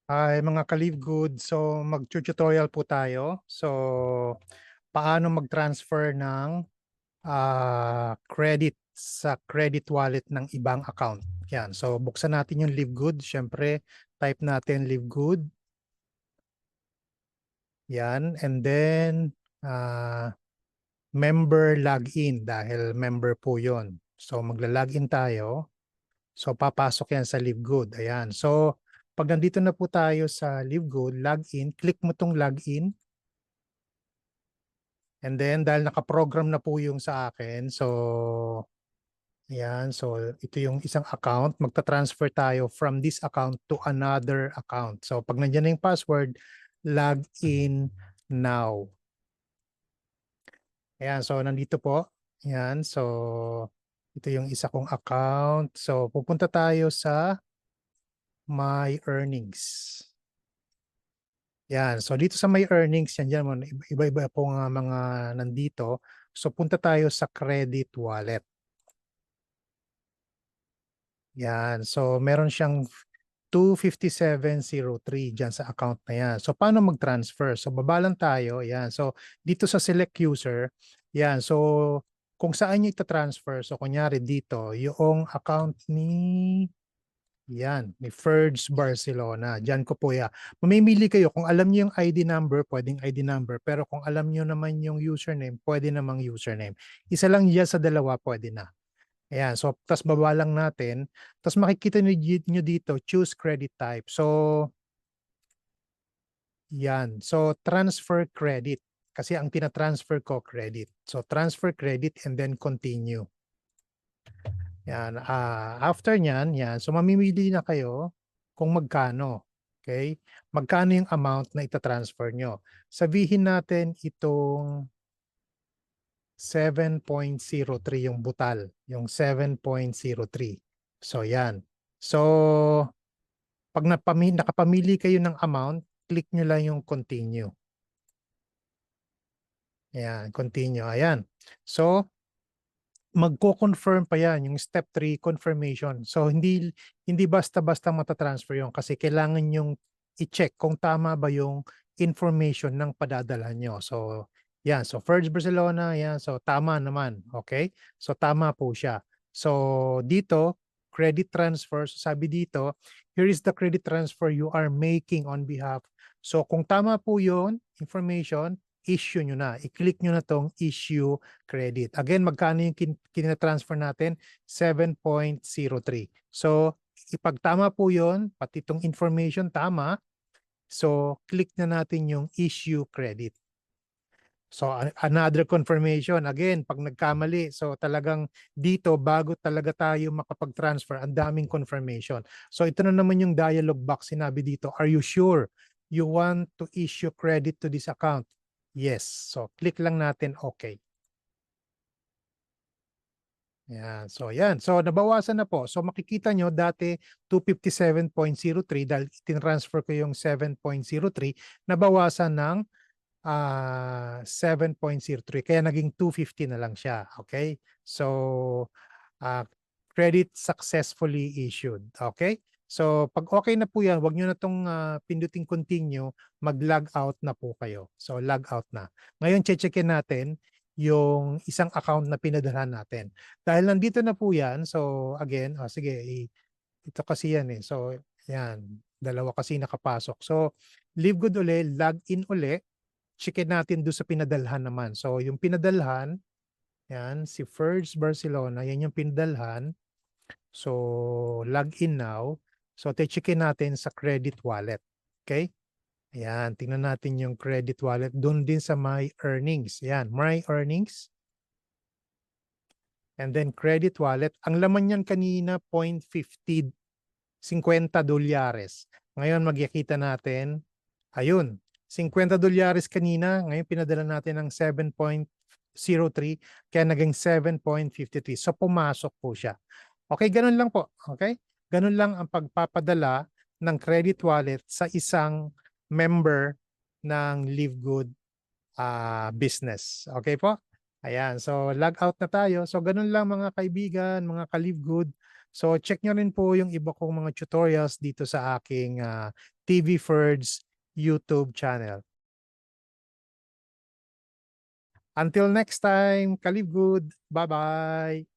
Hi mga ka-Live Good. So mag-tutorial po tayo. So paano mag-transfer ng credit sa credit wallet ng ibang account. Yan. So buksan natin yung Live Good. Siyempre, type natin Live Good. Yan. And then member login dahil member po yon. So magla-login tayo. So papasok yan sa Live Good. Ayan. So pag nandito na po tayo sa Live Good, login, click mo tong login. And then dahil naka-program na po yung sa akin, so ayan, so ito yung isang account, magta-transfer tayo from this account to another account. So pag nandiyan na yung password, log in now. Ayan, so nandito po. Ayan, so ito yung isa kong account. So pupunta tayo sa My Earnings. Yan. So dito sa My Earnings, yan dyan, iba-iba po nga mga nandito. So punta tayo sa credit wallet. Yan. So meron siyang 25703 dyan sa account na yan. So paano mag-transfer? So baba lang tayo. Yan. So dito sa select user, yan. So kung saan nyo ita-transfer, so kunyari dito, yung account ni Ferds Barcelona. Diyan ko po ya. Mamimili kayo. Kung alam niyo yung ID number, pwedeng ID number. Pero kung alam niyo naman yung username, pwede namang username. Isa lang yan sa dalawa, pwede na. Ayan. So, tas baba lang natin. Tas makikita niyo dito, choose credit type. So, yan. So, transfer credit. Kasi ang tina-transfer ko, credit. So, transfer credit and then continue. Yan. After nyan, yan. So mamimili na kayo kung magkano. Okay? Magkano yung amount na itatransfer nyo. Sabihin natin itong 7.03 yung butal. Yung 7.03. So yan. So pag nakapamili kayo ng amount, click nyo lang yung continue. Ayan, continue. Ayan. So magko-confirm pa yan, yung step 3 confirmation. So hindi basta-basta matatransfer yon kasi kailangan yung i-check kung tama ba yung information ng padadala nyo. So yan, so First Barcelona, yan, so tama naman, okay? So tama po siya. So dito, credit transfer, so sabi dito, here is the credit transfer you are making on behalf. So kung tama po yon information, issue nyo na. I-click nyo na tong issue credit. Again, magkano yung kinatransfer natin? 7.03. So, ipagtama po yon, pati itong information tama. So, click na natin yung issue credit. So, another confirmation. Again, pag nagkamali, so talagang dito, bago talaga tayo makapag-transfer, ang daming confirmation. So, ito na naman yung dialog box. Sinabi dito, are you sure you want to issue credit to this account? Yes. So, click lang natin okay. Yan. So, yan. So, nabawasan na po. So, makikita nyo dati 257.03 dahil tinransfer ko yung 7.03, nabawasan ng 7.03. Kaya naging 250 na lang siya. Okay? So, credit successfully issued. Okay? So, pag okay na po yan, wag nyo na itong pinduting continue, mag-log out na po kayo. So, log out na. Ngayon, checkin natin yung isang account na pinadalhan natin. Dahil nandito na po yan, so again, sige, ito kasi yan eh. So, yan, dalawa kasi nakapasok. So, leave good uli, log in uli, checkin natin doon sa pinadalhan naman. So, yung pinadalhan, yan, si First Barcelona, yan yung pinadalhan. So, log in now. So, checkin natin sa credit wallet. Okay? Ayan, tingnan natin yung credit wallet. Doon din sa My Earnings. Ayan, My Earnings. And then credit wallet. Ang laman niyan kanina, 0.50, 50 dolyares. Ngayon, magyakita natin. Ayun, 50 dolyares kanina. Ngayon, pinadala natin ng 7.03. Kaya naging 7.53. So, pumasok po siya. Okay, ganun lang po. Okay? Ganun lang ang pagpapadala ng credit wallet sa isang member ng Live Good business. Okay po? Ayan. So, log out na tayo. So, ganun lang mga kaibigan, mga ka-Live Good. So check nyo rin po yung iba kong mga tutorials dito sa aking TV Ferds YouTube channel. Until next time, kalib good. Bye-bye.